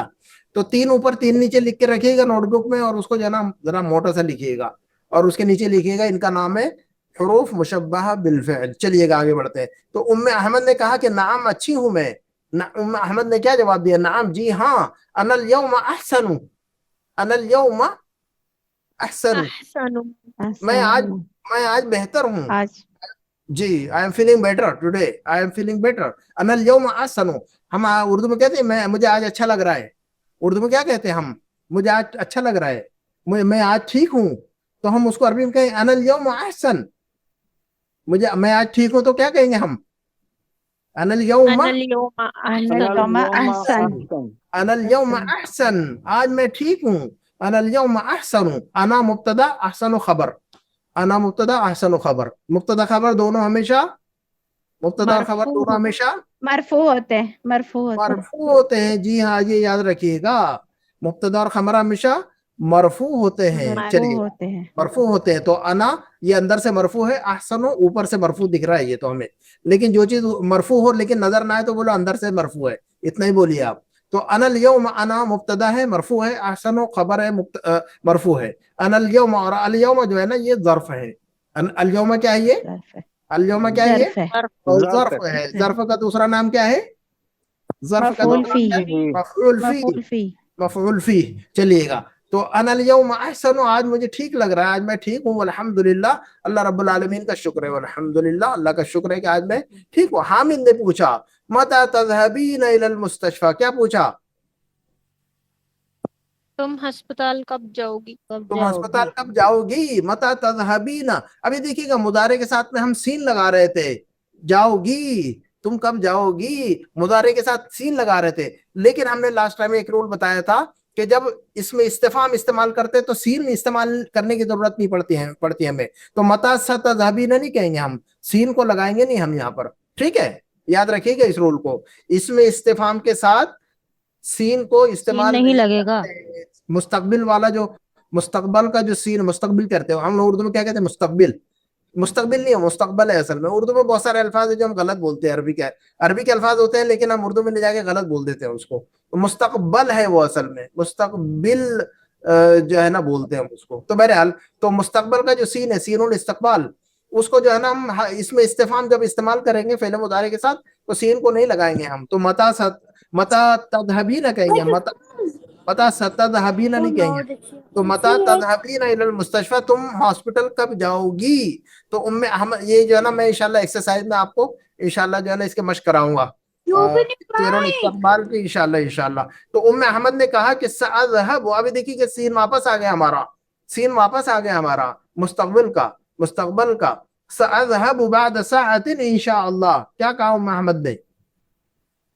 تو 3 اوپر 3 نیچے لکھ کے رکھیے گا نوٹ بک میں، اور اس کو جو ہے نا ذرا موٹا سا لکھیے گا، اور اس کے نیچے لکھیے گا ان کا نام ہے حروف مشبہہ بالفعل۔ چلیے گا آگے بڑھتے ہیں۔ تو ام احمد نے کہا کہ نعم اچھی ہوں میں۔ ام احمد نے کیا جواب دیا؟ نعم جی ہاں، انا الیوم احسن، انا الیوم احسن، میں آج بہتر ہوں، جی I am feeling better today, I am feeling better, انا الیوم احسن۔ ہم اردو میں کہتے ہیں مجھے آج اچھا لگ رہا ہے، اردو میں کیا کہتے ہیں ہم؟ مجھے آج اچھا لگ رہا ہے، میں آج ٹھیک ہوں، تو ہم اس کو عربی میں کہیں انا الیوم احسن، میں آج ٹھیک ہوں، تو کیا کہیں گے ہم؟ انا الیوم احسن، انا الیوم احسن، آج میں ٹھیک ہوں، انا الیوم احسن۔ انا مبتدا، احسن خبر، انا مبتدا احسن خبر، مبتدا خبر دونوں ہمیشہ، مبتدا اور خبر دونوں ہمیشہ مرفوع ہوتے ہیں۔ جی ہاں، یہ یاد رکھیے گا، مبتدا اور خبر ہمیشہ مرفوع ہوتے ہیں۔ چلیے مرفوع ہوتے ہیں، تو انا یہ اندر سے مرفوع ہے، احسن اوپر سے مرفوع دکھ رہا ہے یہ تو ہمیں، لیکن جو چیز مرفوع ہو لیکن نظر نہ آئے تو بولو اندر سے مرفوع ہے، اتنا ہی بولیے آپ۔ تو انا الیوم، انا مبتدا ہے مرفوع ہے، احسن خبر ہے مرفوع ہے، انا الیوم، اور الیوم جو ہے نا یہ ظرف ہے، الیوم کیا ہے؟ یہ الیوم کیا ہے؟ یہ ظرف ہے۔ ظرف کا دوسرا نام کیا ہے؟ ظرف کا دوسرا نام کیا ہے؟ مفعول فی، مفعول فی۔ چلیے گا، تو انا الیوم احسن، آج مجھے ٹھیک لگ رہا ہے، آج میں ٹھیک ہوں، الحمدللہ، اللہ رب العالمین کا شکر ہے، الحمدللہ اللہ کا شکر ہے کہ آج میں ٹھیک ہوں۔ حامد نے پوچھا متی تذهبین الی المستشفی، کیا پوچھا؟ تم ہسپتال کب جاؤ گی؟ تم ہسپتال کب جاؤ گی؟ متی تذهبین، ابھی دیکھیے گا مضارع کے ساتھ میں ہم سین لگا رہے تھے، جاؤ گی، تم کب جاؤ گی، مضارع کے ساتھ سین لگا رہے تھے، لیکن ہم نے لاسٹ ٹائم ایک رول بتایا تھا کہ جب اس میں استفہام استعمال کرتے تو سین استعمال کرنے کی ضرورت نہیں پڑتی ہمیں، تو متی تذهبین نہیں کہیں گے ہم، سین کو لگائیں گے نہیں ہم یہاں پر، ٹھیک ہے؟ یاد رکھیے گا اس رول کو، اس میں استفہام کے ساتھ سین کو استعمال نہیں لگے گا، مستقبل والا جو مستقبل کا جو سین مستقبل کرتے ہیں ہم لوگ اردو میں کیا کہتے ہیں؟ مستقبل، مستقبل نہیں ہے مستقبل ہے اصل میں۔ اردو میں بہت سارے الفاظ ہیں جو ہم غلط بولتے ہیں، عربی کے الفاظ ہوتے ہیں لیکن ہم اردو میں لے جا کے غلط بول دیتے ہیں اس کو، مستقبل ہے وہ اصل میں، مستقبل جو ہے نا بولتے ہیں ہم اس کو۔ تو بہرحال تو مستقبل کا جو سین ہے، سین الاستقبال، اس کو جو ہے نا ہم اس میں استفہام جب استعمال کریں گے فعل مضارع کے ساتھ تو سین کو نہیں لگائیں گے ہم، تو متی تذهبین کہیں گے، متی ستذهبین نہیں کہیں گے، تو متی تذهبین الی المستشفی، تم ہاسپٹل کب جاؤ گی؟ تو یہ جو ہے نا میں انشاءاللہ ایکسرسائز میں آپ کو انشاءاللہ جو ہے نا اس کے مشق کراؤں گا سیر الاستقبال کی انشاءاللہ۔ تو احمد نے کہا کہ ساذهب، ابھی دیکھیے کہ سین واپس آ گیا ہمارا، سین واپس آ گیا ہمارا مستقبل کا، ساذهب بعد ساعة انشاءاللہ۔ کیا کہا احمد نے؟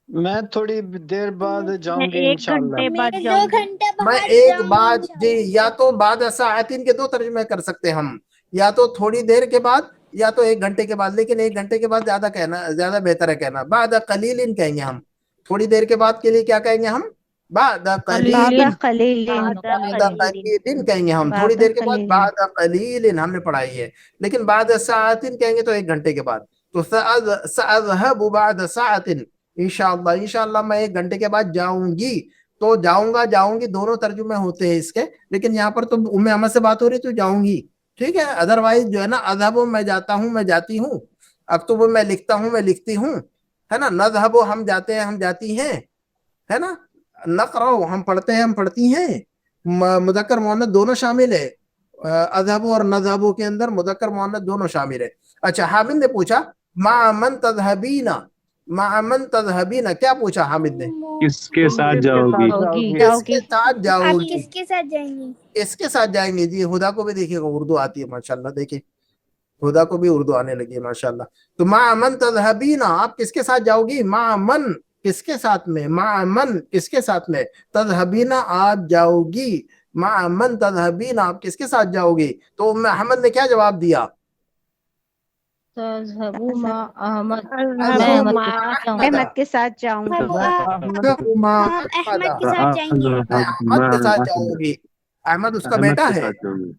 میں تھوڑی دیر بعد جاؤں گی 1 گھنٹے بعد میں 2 جاؤں گی، گھنٹے میں بعد ایک جاؤں بعد گی جی، یا تو بعد ساعتین کے 2 ترجمے کر سکتے ہیں ہم، یا تو تھوڑی دیر کے بعد یا تو 1 گھنٹے کے بعد، لیکن 1 گھنٹے کے بعد زیادہ بہتر ہے کہنا، بعد قلیل کہیں گے ہم، تھوڑی دیر کے بعد کے لیے کیا کہیں گے ہم؟ بعد قلیل قلیل کہیں گے ہم، تھوڑی دیر کے بعد بعد قلیل ہم نے پڑھائی ہے، لیکن بعد ساعتین کہیں گے تو 1 گھنٹے کے بعد، تو ساذهب بعد ساعة انشاءاللہ میں 1 گھنٹے کے بعد جاؤں گی، تو جاؤں گی دونوں ترجمے ہوتے ہیں اس کے، لیکن یہاں پر تو ام احمد سے بات ہو رہی تو جاؤں گی، ٹھیک ہے؟ ادروائز جو ہے نا اذهب میں جاتا ہوں، میں جاتی ہوں، اکتب میں لکھتا ہوں، میں لکھتی ہوں، ہے نا؟ نذهب ہم جاتے ہیں، ہم جاتی ہیں، ہے نا؟ نقرأ ہم پڑھتے ہیں، ہم پڑھتی ہیں، مذکر مؤنث دونوں شامل ہے، اذهب اور نذهب کے اندر مذکر مؤنث دونوں شامل ہے۔ اچھا، حامد نے پوچھا مع من تذهبین، مع من تذهبین، کیا پوچھا حامد نے؟ کس کے ساتھ جاؤ گی؟ کس کے ساتھ جاؤ آپ گی؟ کس کے ساتھ جائیں گی؟ اس کے ساتھ جائیں گے جی، خدا کو بھی دیکھیے گا اردو آتی ہے ماشاءاللہ، دیکھیں خدا کو بھی اردو آنے لگی ہے ماشاءاللہ۔ تو مع من تذهبین، آپ کس کے ساتھ جاؤ گی؟ مع من کس کے ساتھ میں، مع من کس کے ساتھ میں، تذهبین آپ جاؤ گی، مع من تذهبین آپ کس کے ساتھ جاؤ گی؟ تو احمد نے کیا جواب دیا؟ تذهبوا مع احمد، اذهب میں مع احمد کے ساتھ جاؤں گی، اذهب مع احمد کے ساتھ جائیں گے۔ میں احمد کے ساتھ جاؤں گی، احمد اس کا بیٹا ہے،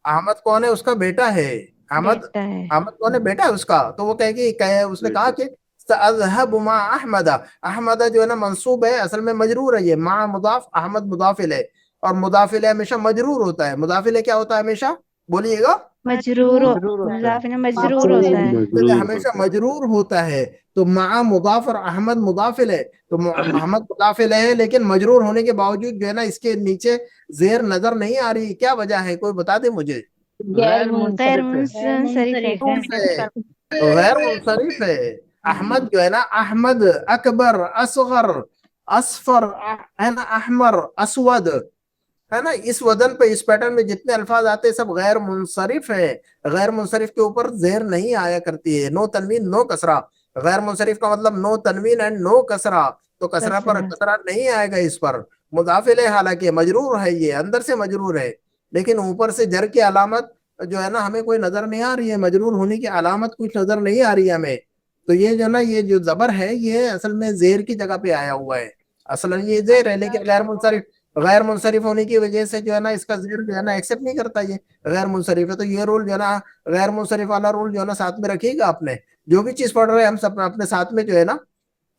احمد کون ہے؟ اس کا بیٹا ہے، احمد بیٹا ہے، احمد کون ہے؟ بیٹا ہے اس کا، تو وہ کہے گی اس نے کہا کہ سأذهب مع احمد، احمد جو ہے نا منصوب ہے، اصل میں مجرور ہے یہ، مع مضاف، احمد مضاف الیہ، اور مضاف الیہ ہمیشہ مجرور ہوتا ہے، مضاف الیہ کیا ہوتا ہے ہمیشہ، بولیے گا، مجرور ہوتا ہے، مضاف نے مجرور ہوتا ہے. مجرور ہمیشہ مجرور ہوتا ہے. تو مع مضاف اور احمد مضاف الیہ، تو احمد مضاف الیہ ہے لیکن مجرور ہونے کے باوجود جو ہے نا اس کے نیچے زیر نظر نہیں آ رہی، کیا وجہ ہے کوئی بتا دے مجھے. غیر غیر منصرف ہے. منصرف ہے. غیر منصرف ہے. احمد جو ہے نا، احمد، اکبر، اصغر، اصفر، ہے نا، احمر، اسود، ہے نا، اس وزن پہ اس پیٹرن میں جتنے الفاظ آتے ہیں سب غیر منصرف ہے. غیر منصرف کے اوپر زیر نہیں آیا کرتی ہے، نو تنوین نو کسرہ. غیر منصرف کا مطلب نو تنوین اینڈ نو کسرہ، تو کسرہ پر کسرہ نہیں آئے گا اس پر. مضاف الیہ حالانکہ مجرور ہے، یہ اندر سے مجرور ہے لیکن اوپر سے جر کی علامت جو ہے نا ہمیں کوئی نظر نہیں آ رہی ہے، مجرور ہونے کی علامت کچھ نظر نہیں آ رہی ہے ہمیں. تو یہ جو نا یہ جو زبر ہے یہ اصل میں زیر کی جگہ پہ آیا ہوا ہے، اصل یہ زیر ہے لیکن غیر منصرف ہونے کی وجہ سے جو ہے نا اس کا زیر جو ہے نا ایکسپٹ نہیں کرتا، یہ غیر منصرف ہے. تو یہ رول جو ہے نا غیر منصرف والا رول جو ہے نا ساتھ میں رکھیے گا. آپ نے جو بھی چیز پڑھ رہے ہیں ہم سب اپنے ساتھ میں جو ہے نا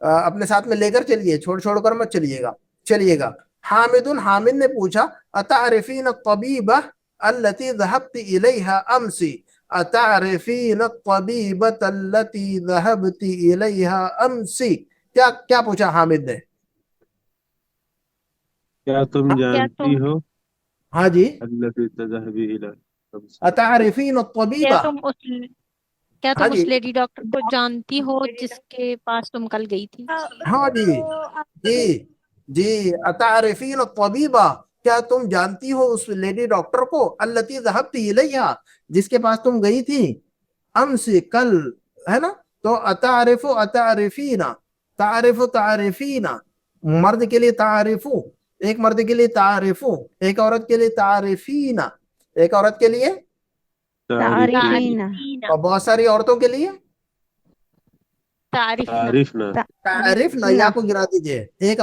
اپنے ساتھ میں لے کر چلیے، چھوڑ کر مت چلیے گا. حامد، حامد نے پوچھا اتعرفین الطبیبہ التي ذهبت الیها امسی، اتعرفین الطبیبۃ التي ذهبت الیها امسی، کیا پوچھا حامد نے؟ کیا تم جانتی ہو ہاں جی، التي تذهبي الى اتعرفین الطبیبہ، کیا ہاں تم جی اس لیڈی ڈاکٹر کو جانتی ہو جس کے پاس تم کل گئی تھی؟ ہاں جی جی اتعرفین الطبیبہ، کیا تم جانتی ہو اس لیڈی ڈاکٹر کو، التی ذهبت الیہا، جس کے پاس تم گئی تھی، امس کل، ہے نا. تو اتعرفین، تعرفین، مرد کے لیے تعرفو، ایک مرد کے لیے تعرفو، ایک عورت کے لیے تعرفین، ایک عورت کے لیے، تعریفین. اور بہت ساری عورتوں کے لیے تعریفنا. تعریف نہ، یا کو گرا دیجئے، ایک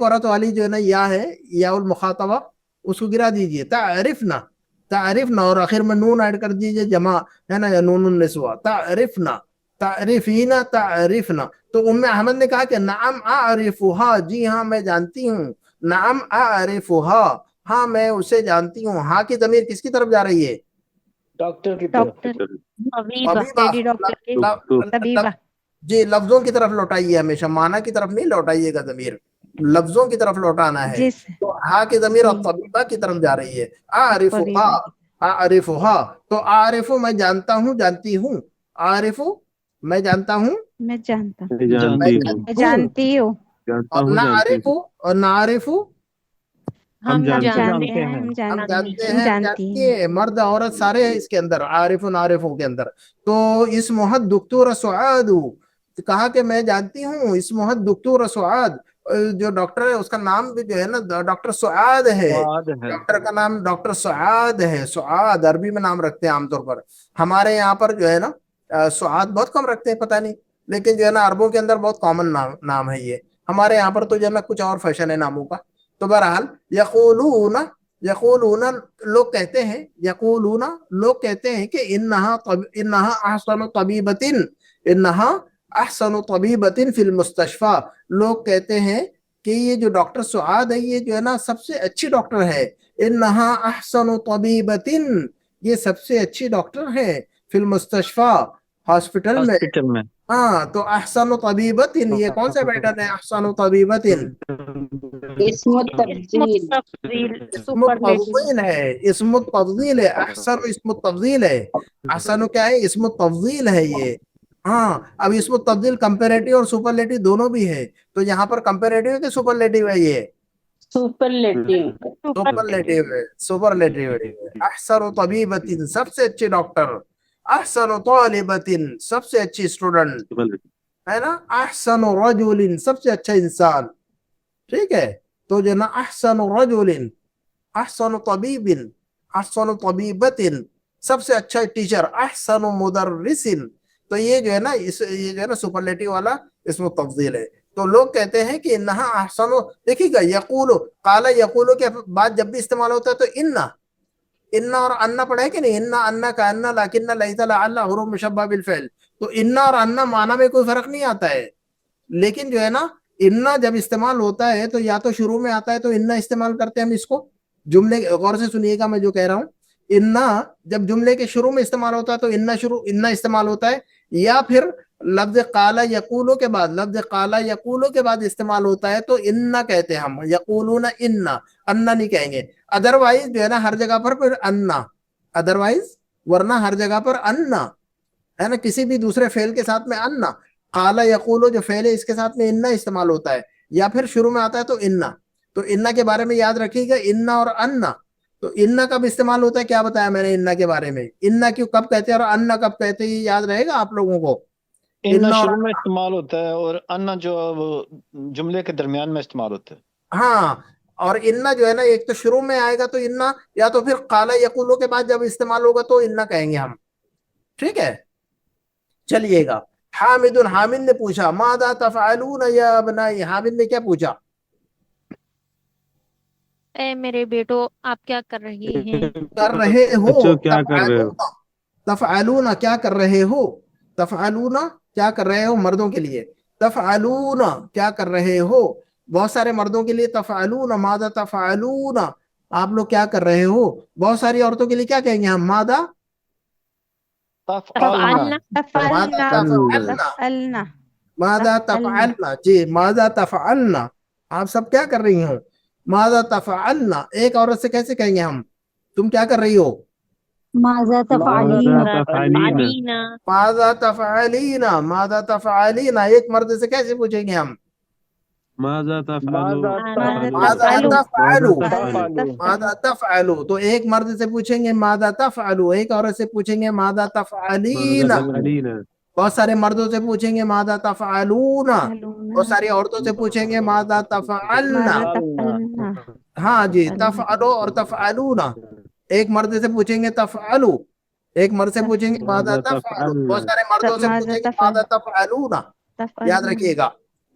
عورت والی جو ہے نا یا ہے، یا المخاطبہ، اس کو گرا دیجئے. تعریفنا اور آخر میں نون ایڈ کر دیجئے، جمع ہے نا، یا نون النسوہ. تعریفنا، تعریفین، تعریفنا. تو ام احمد نے کہا کہ نعم اعرفها، جی ہاں میں جانتی ہوں، نعم اعرفها، ہاں میں اسے جانتی ہوں. ہاں کی ضمیر کس کی طرف جا رہی ہے؟ ڈاکٹر کی طرف. ڈاکٹر، طبیبہ. لیڈی ڈاکٹر کی طبیبہ. جی لفظوں کی طرف لوٹائیے، ہمیشہ معنی کی طرف نہیں لوٹائیے گا ضمیر، لفظوں کی طرف لوٹانا ہے. جس تو ہاں کی ضمیر اب طبیبہ کی طرف جا رہی ہے. اعرفها، تو اعرف میں جانتا ہوں، جانتی ہوں، اعرف میں جانتا ہوں، میں جانتا ہوں، جانتی ہوں. میں جانتی ہوں. جانتا اور ہوں، نہ جانتی عارف، ہوں. اور نہ عارف ہم جانتے ہیں، ہیں. ہم ہم جانتی جانتے ہیں، ہیں، ہم جانتی جانتی ہیں. ہیں، مرد عورت سارے ہیں اس کے اندر، عارف عارفوں کے اندر. تو اسمہ دکتور سعاد، کہا کہ میں جانتی ہوں اسمہ دکتور سعاد، جو ڈاکٹر ہے اس کا نام بھی جو ہے نا ڈاکٹر سعاد ہے. سعاد ہے. ڈاکٹر کا نام ڈاکٹر سعاد ہے. سعاد عربی میں نام رکھتے ہیں عام طور پر، ہمارے یہاں پر جو ہے نا سعاد بہت کم رکھتے ہیں، پتہ نہیں، لیکن جو ہے نا عربوں کے اندر بہت کامن نام ہے یہ. ہمارے یہاں پر تو جو ہے نا کچھ اور فیشن ہے ناموں کا. تو بہرحال یقولون لوگ کہتے ہیں، یقولون لوگ کہتے ہیں کہ انہا احسن طبیبۃ، انہا احسن طبیبۃ فی المستشفى، لوگ کہتے ہیں کہ یہ جو ڈاکٹر سعاد ہے یہ جو ہے نا سب سے اچھی ڈاکٹر ہے. انہا احسن طبیبۃ، یہ سب سے اچھی ڈاکٹر ہے، فی المستشفى، ہاسپٹل میں. ہاں تو احسن طبیبۃ، یہ کون سا پیٹرن ہے؟ احسن طبیبۃ اسم التفضیل. اسم التفضیل ہے، اسم التفضیل ہے. احسن اسم التفضیل ہے، احسن کیا ہے؟ اسم التفضیل ہے یہ. ہاں اب اسم التفضیل کمپیریٹیو اور سپرلیٹیو دونوں بھی ہے، تو یہاں پر کمپیریٹیو ہے کہ سپرلیٹیو ہے؟ یہ سپرلیٹیو. سپرلیٹیو ہے، سپرلیٹیو ہے. احسن طبیبۃ، سب سے اچھے ڈاکٹر. احسن طالبۃ، سب سے اچھی اسٹوڈنٹ، ہے نا. احسن رجل، سب سے اچھا انسان. ٹھیک ہے. تو جو نا احسن رجل، احسن طبیب، احسن طبیبۃ، سب سے اچھا ٹیچر. احسن مدرس، تو یہ جو ہے نا یہ جو ہے نا سپرلیٹیو والا اسم تفضیل ہے. تو لوگ کہتے ہیں کہ انہا احسن، دیکھیے گا یقول، قال یقول کے بعد جب بھی استعمال ہوتا ہے تو انا اور انا پڑھا ہے کہ نہیں؟ انا انا کا انا لکن لیس لعل حروف مشبہ بالفعل. تو انا اور انا معنی میں کوئی فرق نہیں آتا ہے، لیکن جو ہے نا انا جب استعمال ہوتا ہے تو یا تو شروع میں آتا ہے تو انا استعمال کرتے ہیں ہم اس کو. جملے غور سے سنیے گا میں جو کہہ رہا ہوں، انا جب جملے کے شروع میں استعمال ہوتا ہے تو انا استعمال ہوتا ہے، یا پھر لفظ قالا یقولو کے بعد، لفظ قالا یقولو کے بعد استعمال ہوتا ہے تو انا کہتے ہیں ہم، یقولون انا نہیں کہیں گے. ادروائز جو ہے نا ہر جگہ پر پھر انا، ادروائز ورنہ ہر جگہ پر انا ہے نا، کسی بھی دوسرے فعل کے ساتھ میں انا. قالا یقولو جو فعل ہے اس کے ساتھ میں انا استعمال ہوتا ہے، یا پھر شروع میں آتا ہے تو انا. تو انا کے بارے میں یاد رکھیے گا، انا اور انا. تو انا کب استعمال ہوتا ہے کیا بتایا میں نے انا کے بارے میں؟ انا کیوں کب کہتے ہیں اور انا کب کہتے ہیں، یہ یاد رہے گا آپ لوگوں کو. انا اور شروع میں استعمال ہوتا ہے اور انا جو وہ جملے کے درمیان میں استعمال ہوتا ہے. ہاں، اور انا جو ہے نا ایک تو شروع میں آئے گا تو انا، یا تو پھر قالا یقولو کے بعد جب استعمال ہوگا تو انا کہیں گے ہم. ٹھیک ہے، چلیے گا. حامد حامد نے پوچھا ماذا تفعلون یا ابنائی، حامد نے کیا پوچھا؟ اے میرے بیٹو آپ کیا کر رہے ہیں؟ کر رہے ہو. بچوں کیا کر رہے ہو؟ تفعلون کیا کر رہے ہو، تفعلون کیا کر رہے ہو مردوں کے لیے، تفعلون کیا کر رہے ہو بہت سارے مردوں کے لیے. تفعلون ماذا تفعلون، آپ لوگ کیا کر رہے ہو. بہت ساری عورتوں کے لیے کیا کہیں گے ہم؟ ماذا تفعلنا تفعلنا ماذا تفعلنا. جی ماذا تفعلنا، آپ سب کیا کر رہی ہوں. ماذا تفعلنا ایک عورت سے کیسے کہیں گے ہم، تم کیا کر رہی ہو. ماذا تفعلین علینا ماذا تفعلین، ماذا تفعلین ایک مرد سے کیسے پوچھیں گے ہم. ماذا تفعلون ماذا تفعلوا، تفعلوا. ماذا تفعلوا تو ایک مرد سے پوچھیں گے ماذا تفعلوا، ایک عورت سے پوچھیں گے ماذا تفعلین. ماذا تفعلین بہت سارے مردوں سے پوچھیں گے ماذا تفعلون، بہت ساری عورتوں سے پوچھیں گے ماذا تفعلنا. ہاں جی، تفعلوا اور تفعلون. ایک مرد سے پوچھیں گے تفعلوا، ایک مرد سے پوچھیں گے ماذا تفعلوا. بہت سارے مردوں سے پوچھیں گے ماذا تفعلون. یاد رکھیے گا،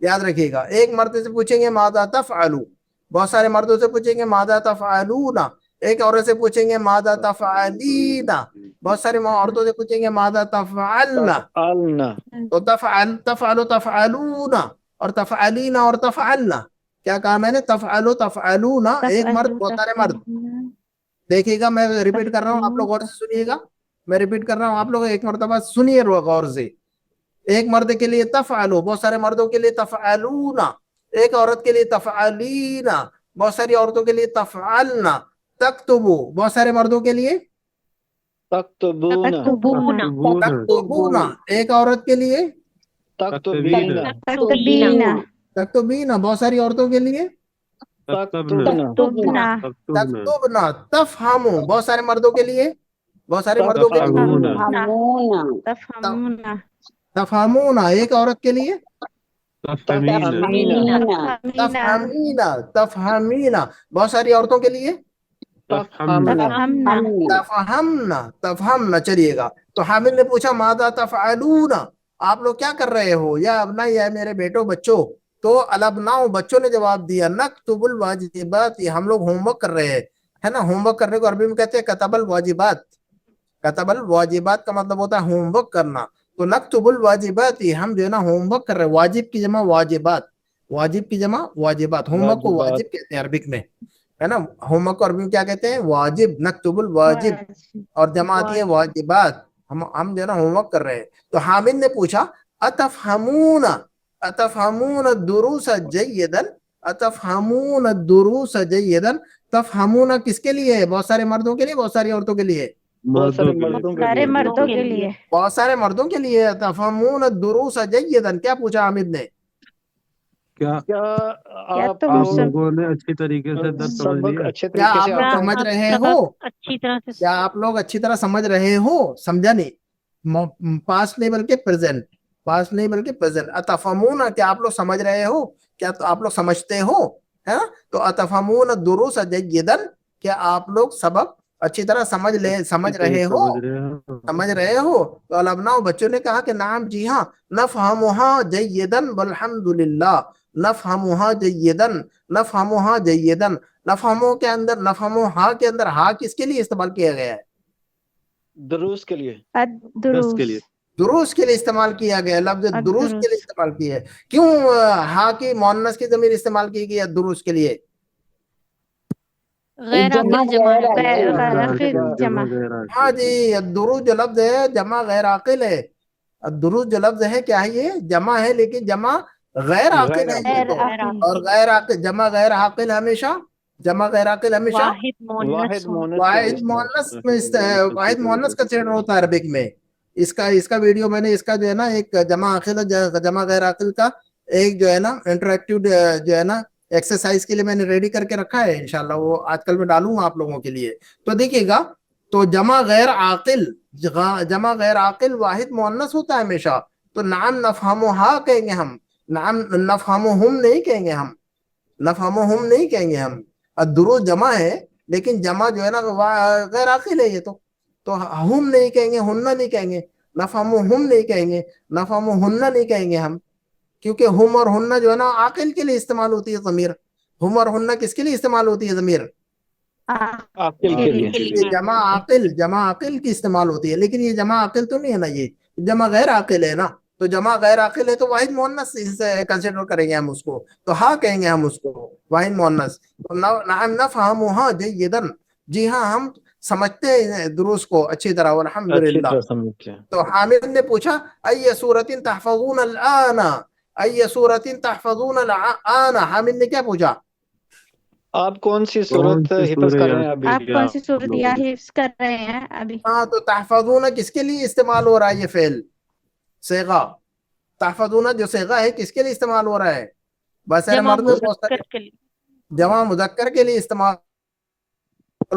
یاد رکھیے گا. ایک مرد سے پوچھیں گے ماذا تفعلوا، بہت سارے مردوں سے پوچھیں گے ماذا تفعلون. ایک عورت سے پوچھیں گے ماذا تفعلین، بہت سارے عورتوں سے پوچھیں گے ماذا تفعلنا. تفعلنا. تو تفعلوا تفعلون اور تفعلین اور تفعلنا. کیا کہا میں نے؟ تفعلوا تفعلون ایک مرد، بہت سارے مرد. دیکھیے گا میں ریپیٹ کر رہا ہوں، آپ لوگ غور سے سنیے گا. میں ریپیٹ کر رہا ہوں، آپ لوگ ایک مرتبہ سنیے غور سے. ایک مرد کے لیے تفعلوا، بہت سارے مردوں کے لیے تفعلون. ایک عورت کے لیے تفعلین، بہت ساری عورتوں کے لیے تفعلنا. تکتبو، بہت سارے مردوں کے لیے تکتبون. تکتبون. ایک عورت کے لیے تکتبین. تکتبین، بہت ساری عورتوں کے لیے تکتبنا. تکتبنا. تفہمو، بہت سارے مردوں کے لیے، بہت سارے مردوں کے لیے تفہمون. ایک عورت کے لیے تفہمینا. تفہمینا، بہت ساری عورتوں کے لیے تفہمنا. تفہمنا. چلیے گا. تو حامد نے پوچھا ماذا تفعلون، آپ لوگ کیا کر رہے ہو. یا ابنا، یا میرے بیٹو بچوں. تو الابناء بچوں نے جواب دیا نکتب الواجبات، ہم لوگ ہوم ورک کر رہے ہیں، ہے نا. ہوم ورک کرنے کو عربی میں کہتے ہیں کتب الواجبات. کتب الواجبات کا مطلب ہوتا ہے ہوم ورک کرنا. تو نکتب الواجبات ہم جو ہے نا ہوم ورک کر رہے ہیں. واجب کی جمع واجبات، واجب کی جمع واجبات. ہوم ورک کو واجب کہتے ہیں عربک میں، ہے نا. ہوم ورک کو عربی میں کیا کہتے ہیں؟ واجب. نکتب الواجب اور جمع آتی ہے واجبات. ہم جو ہے نا ہوم ورک کر رہے ہیں. تو حامد نے پوچھا اتفہمون، اتفہمون الدروس جیدا، اتفہمون الدروس جیدا. تفہمون کس کے لیے ہے؟ بہت سارے مردوں کے لیے، بہت ساری عورتوں کے لیے، بہت سارے مردوں کے لیے. بہت سارے مردوں کے لیے. تفہمون الدروس جیدا. کیا پوچھا حامد نے؟ کیا کیا آپ لوگوں نے اچھی طریقے سے درس سمجھ سبق لیا؟ اچھے کیا طریقے آپ سے لوگ سمجھ رہے ہو؟ اچھی طرح سے کیا آپ لوگ اچھی طرح سمجھ رہے ہو؟ سمجھا نہیں، پاسٹ نہیں بلکہ پریزنٹ، پاسٹ نہیں بلکہ پریزنٹ. اتفہمون، کیا آپ لوگ سمجھ رہے ہو، کیا آپ لوگ سمجھتے ہو، ہے نا. تو اتفہمون الدروس جیدا، کیا آپ لوگ سبق اچھی طرح سمجھ رہے ہو، سمجھ رہے ہو. تو الابناء بچوں نے کہا کہ نعم، جی ہاں. نفہمها جیدا والحمد للہ. نفہمها جیدا، نفہمها جیدا، نفہمو کے اندر، نفہمو ہا کے اندر ہا کس کے لیے استعمال کیا گیا ہے؟ دروس کے لیے، الدروس کے لیے دروس کے لیے استعمال کیا گیا ہے، لفظ دروس کے لیے الدروس استعمال کیا ہے۔ کیوں ہا کی مؤنث کی ضمیر استعمال کی گئی ہے دروس کے لیے؟ غیر عاقل جمع ہے غیر جمع عاقل جمع غیر ہاں عاقل۔ جی، الدروس جو لفظ ہے جمع غیر عاقل ہے، الدروس جو لفظ ہے کیا ہے؟ یہ جمع ہے لیکن جمع غیر عاقل ہے یہ غیر تو، عاقل اور غیر عاقل جمع غیر عاقل ہمیشہ، جمع غیر عاقل ہمیشہ واحد مؤنث واحد ہو مونس واحد مؤنث میں واحد مؤنث کنسیڈر ہوتا ہے عربک میں۔ اس کا ویڈیو میں نے اس کا جو ہے نا ایک جمع عاقل جمع غیر عاقل کا ایک جو ہے نا انٹریکٹیو جو ہے نا ایکسرسائز کے لیے میں نے ریڈی کر کے رکھا ہے، انشاءاللہ وہ آج کل میں ڈالوں گا آپ لوگوں کے لیے۔ تو دیکھیے گا، تو جمع غیر عاقل، جمع غیر عاقل واحد مؤنث ہوتا ہے ہمیشہ، تو نعم نفہمہا کہیں گے ہم، نعم نفہمہم نہیں کہیں گے ہم، نفہمہم نہیں کہیں گے ہم۔ الدروس جمع ہے لیکن جمع جو ہے نا غیر عاقل ہے یہ تو ہم نہیں کہیں گے، ہنہ نہیں کہیں گے، نفہمہم نہیں کہیں گے، نفہمہنہ نہیں کہیں گے ہم، کیونکہ ہم اور ہنہ جو ہے نا عاقل کے لیے استعمال ہوتی ہے ضمیر۔ ہم اور ہنہ کس کے لیے استعمال ہوتی ہے ضمیر؟ عاقل کے لیے۔ یہ جمع عاقل کی استعمال ہوتی ہے، لیکن یہ جمع عاقل تو نہیں ہے نا، یہ جمع غیر عاقل ہے نا، تو جمع غیر عاقل ہے تو واحد مؤنث کنسیڈر کریں گے ہم اس کو، تو ہاں کہیں گے ہم اس کو واحد مؤنث۔ نعم نفہمہا جیداً، جی ہاں ہم سمجھتے ہیں دروس کو اچھی طرح، اچھی والحمدللہ۔ طرح سمجھتے ہیں۔ تو حامد نے پوچھا ای سورۃ تحفظون الآن، ای سورۃ تحفظون الآن، حامد نے کیا پوچھا؟ آپ کون سی کون صورت سی حفظ سورہ کر رہے یاد ہیں ابھی؟ آپ کون سی صورت یا حفظ کر رہے ہیں ابھی؟ ہاں تو تحفظون کس کے لیے استعمال ہو رہا ہے؟ یہ فعل صیغہ تحفظون جو صیغہ ہے کس کے لیے استعمال ہو رہا ہے؟ بس جمع مرد بہت سارے مذکر کے لیے، جمع مذکر کے لیے استعمال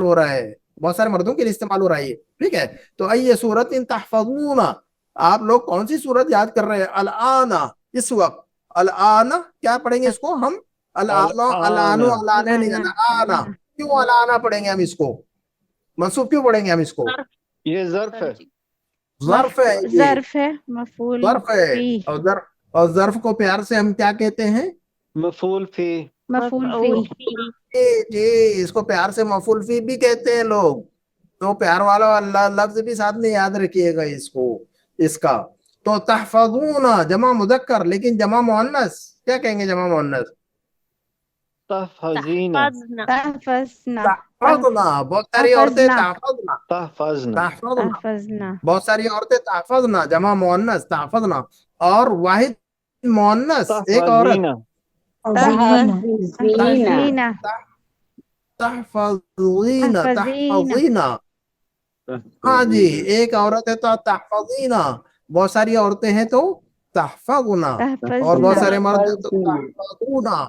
ہو رہا ہے، بہت سارے مردوں کے لیے استعمال ہو رہا ہے یہ، ٹھیک ہے۔ تو ای سورۃ تحفظون، آپ لوگ کون سی سورت یاد کر رہے ہیں؟ الآن، اس وقت، الآن کیا پڑھیں گے اس کو ہم؟ الآن، الانو الانے نہیں جانا، آنا، کیوں الانا پڑھیں گے ہم اس کو؟ منصوب کیوں پڑھیں گے ہم اس کو؟ یہ ظرف ہے، ظرف ہے، یہ ظرف ہے، مفعول ظرف ہے، فی، اور ظرف کو پیار سے ہم کیا کہتے ہیں؟ مفعول فی۔ مفعول مفعول فی۔ فی، جی اس کو پیار سے مفعول فی بھی کہتے ہیں لوگ، تو پیار والا اللہ لفظ بھی ساتھ میں یاد رکھیے گا اس کو، اس کا۔ تو تحفظون جمع مذکر، لیکن جمع مؤنث کیا کہیں گے؟ جمع مؤنث تحفظینا، تحفظنا، تحفظنا، تحفظنا، بہت ساری عورتیں تحفظنا، تحفظنا، تحفظنا، تحفظنا، بہت ساری عورتیں تحفظنا، جمع مؤنث تحفظنا، اور واحد مؤنث ایک عورت تحفظینا، تحفظینا، تحفظین، تحفظین، تحفظین، ہاں جی ایک عورت ہے تو تحفظینا، بہت ساری عورتیں ہیں تو تحفظنا، اور بہت تحفظنا، سارے مرد ہیں تو تحفظونا،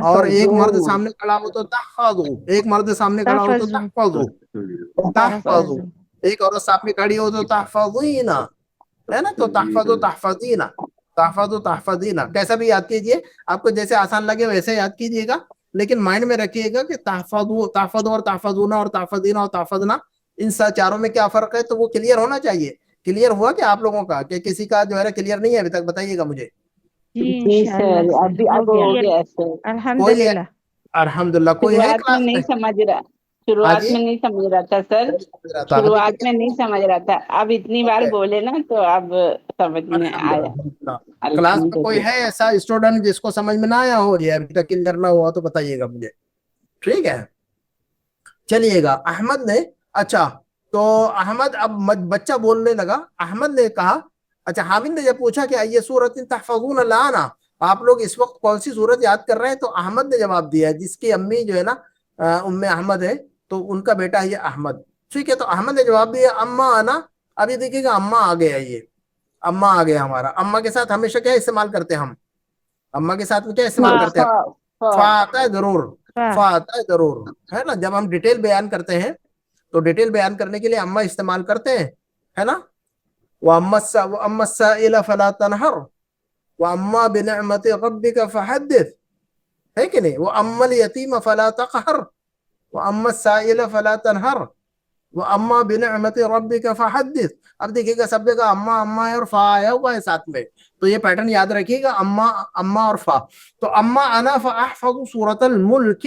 اور ایک مرد سامنے کھڑا ہو تو تحفظو، ایک مرد سامنے کھڑا ہو تو تحفظو، تحفظو، تحفظو، ایک عورت سامنے کھڑی ہو تو تحفظینا، ہے نا؟ تو تحفظو تحفظینا، تحفظو تحفظینا، کیسا بھی یاد کیجئے، آپ کو جیسے آسان لگے ویسے یاد کیجئے گا، لیکن مائنڈ میں رکھیے گا کہ تحفظو، تحفظو اور تحفظونا اور تحفظینا اور تحفظنا، ان چاروں میں کیا فرق ہے، تو وہ کلیئر ہونا چاہیے۔ کلیئر ہوا کہ آپ لوگوں کا، کہ کسی کا جو ہے کلیئر نہیں ہے ابھی تک؟ بتائیے گا مجھے۔ جی انشاءاللہ اب ہو گیا سر۔ کوئی الحمدللہ۔ الحمدللہ کوئی ہے شروعات میں کلاس میں؟ نہیں سمجھ رہا، ہاں شروعات جی میں نہیں سمجھ رہا تھا سر، ابھی شروعات میں نہیں سمجھ رہا تھا، اب اتنی بار بولے نا تو اب سمجھ میں آیا۔ الحمدللہ کلاس میں کوئی الحمدللہ۔ ہے ایسا اسٹوڈنٹ جس کو سمجھ میں نہ آیا ہو، یہ ابھی تک کلیئر نہ ہوا تو بتائیے گا مجھے، ٹھیک ہے؟ چلیے گا، احمد نے، اچھا تو احمد اب بچہ بولنے لگا، احمد نے کہا، اچھا حامد نے جب پوچھا کہ ای سورۃ تحفظون الآن، آپ لوگ اس وقت کون سی سورت یاد کر رہے ہیں، تو احمد نے جواب دیا، جس کی امی جو ہے نا ام احمد ہے، تو ان کا بیٹا ہے یہ احمد، ٹھیک ہے؟ تو احمد نے جواب دیا اما انا، ابھی دیکھیے گا اما آ گیا، یہ اما آ گیا ہمارا، اما کے ساتھ ہمیشہ کیا استعمال کرتے ہیں ہم؟ اما کے ساتھ میں کیا استعمال کرتے ہیں؟ فا آتا ہے ضرور، فا آتا ہے ضرور، ہے نا؟ جب ہم ڈیٹیل بیان کرتے ہیں تو ڈیٹیل بیان کرنے کے لیے اما استعمال کرتے ہیں، ہے نا؟ وَأَمَّا السَّائِلَ فَلَا تَنْهَرْ وَأَمَّا بِنِعْمَةِ رَبِّكَ فَحَدِّثْ، ہے کہ نہیں؟ وَأَمَّا الْيَتِيمَ فَلَا تَقْهَرْ وَأَمَّا السَّائِلَ فَلَا تَنْهَرْ وَأَمَّا بِنِعْمَةِ رَبِّكَ فَحَدِّثْ۔ اب دیکھیے گا سب جگہ اما اما ہے اور فا آیا ہوا ہے ساتھ میں، تو یہ پیٹرن یاد رکھیے گا، اما اما اور فا۔ تو اما انا فاحفظ سورۃ الملک،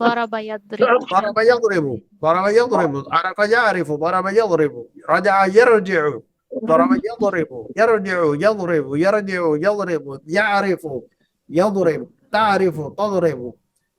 ضرب يضرب। ضرب يضرب، ضرب يضرب، عرف يعرف، ضرب يضرب، رجع يرجع، ضرب يضرب، يرجع يضرب، يرجع يضرب، يعرف يضرب، تعرف تضرب،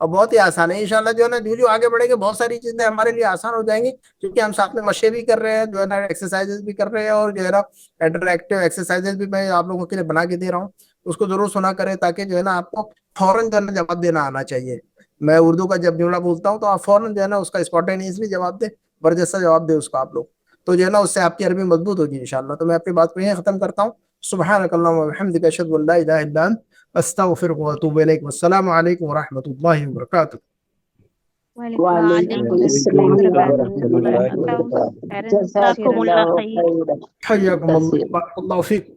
اور بہت ہی آسان ہے انشاءاللہ جو ہے نا. جو آگے بڑھیں گے بہت ساری چیزیں ہمارے لیے آسان ہو جائیں گی, کیونکہ ہم ساتھ میں مشقیں بھی کر رہے ہیں, جو ہے نا ایکسرسائزز بھی کر رہے ہیں, اور جو ہے نا انٹریکٹیو ایکسرسائزز بھی میں آپ لوگوں کے لیے بنا کے دے رہا ہوں. اس کو ضرور سنا کریں تاکہ جو ہے نا آپ کو فوراً جو ہے نا جواب دینا آنا چاہیے. میں اردو کا جب جملہ بولتا ہوں تو آپ فوراً جو ہے نا اس کا اسپونٹینیسلی جواب دیں, برجستہ جواب دیں اس کو آپ لوگ, تو جو ہے نا اس سے آپ کی عربی مضبوط ہوگی انشاءاللہ. تو میں اپنی بات کو یہیں ختم کرتا ہوں. سبحانک اللہم و بحمدک اشہد ان لا الہ الا انت استغفرک و اتوب الیک. والسلام علیکم ورحمۃ اللہ وبرکاتہ. وعلیکم السلام السلام ورحمۃ اللہ ورحمۃ اللہ. وبرکاتہ. پیرنٹس جزاکم جزاکم اللہ اللہ خیر. خیرا حیاکم اللہ, کثیرا. بارک اللہ فیک.